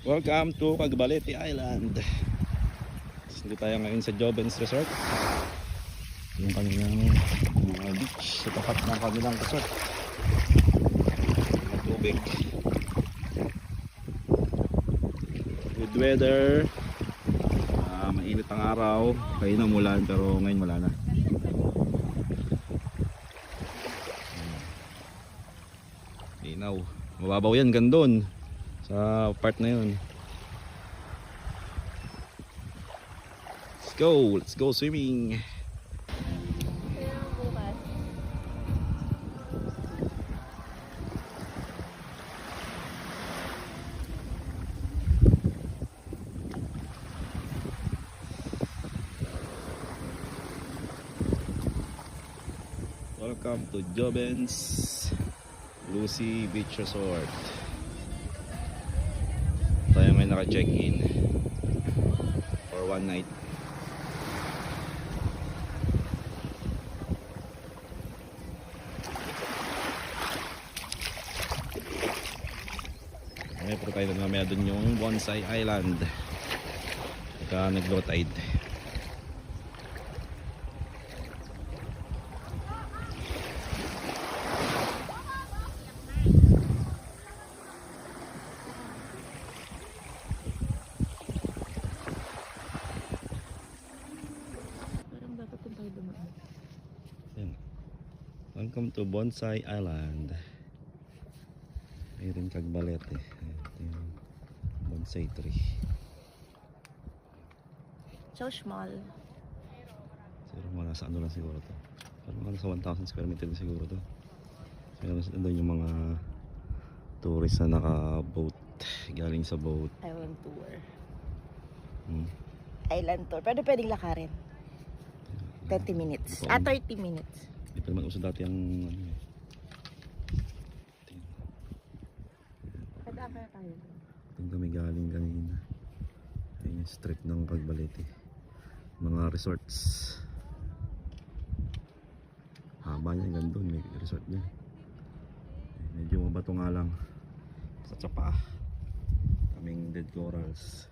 Welcome to Cagbalete Island. Dito tayo ngayon sa Joben's Resort. Yung kanilang mga beach sa tapat ng kanilang resort. May tubig. Good weather. Mainit ang araw. Kayo na mulan pero ngayon wala na. Linaw. Mababaw yan gandun. Sa part na yun. Let's go swimming. Welcome to Joben's Lucy Beach Resort. Tayo may naka-check-in for one night. May pro tayo na mamaya dun yung Bonsai Island pagka nag-low tide. Welcome to Bonsai Island. Mayroon Cagbalete. Ito yung bonsai tree. So small. Siguro mga nasa ano lang siguro to. Parang mga nasa 1,000 square meter siguro to. Siguro doon yung mga tourist na naka-boat. Galing sa boat. Island tour. Hmm. Island tour. Pwedeng lakarin. 20 minutes. 30 minutes. Hindi pa naman uso dati ang ano eh. Kaya tayo. Doon kami galing kanina. Ayun yung strip ng Cagbalete. Mga resorts. Haba niya hanggang doon. May resort niya. Medyo mabato nga lang. Sa tsapa. Kaming dead corals.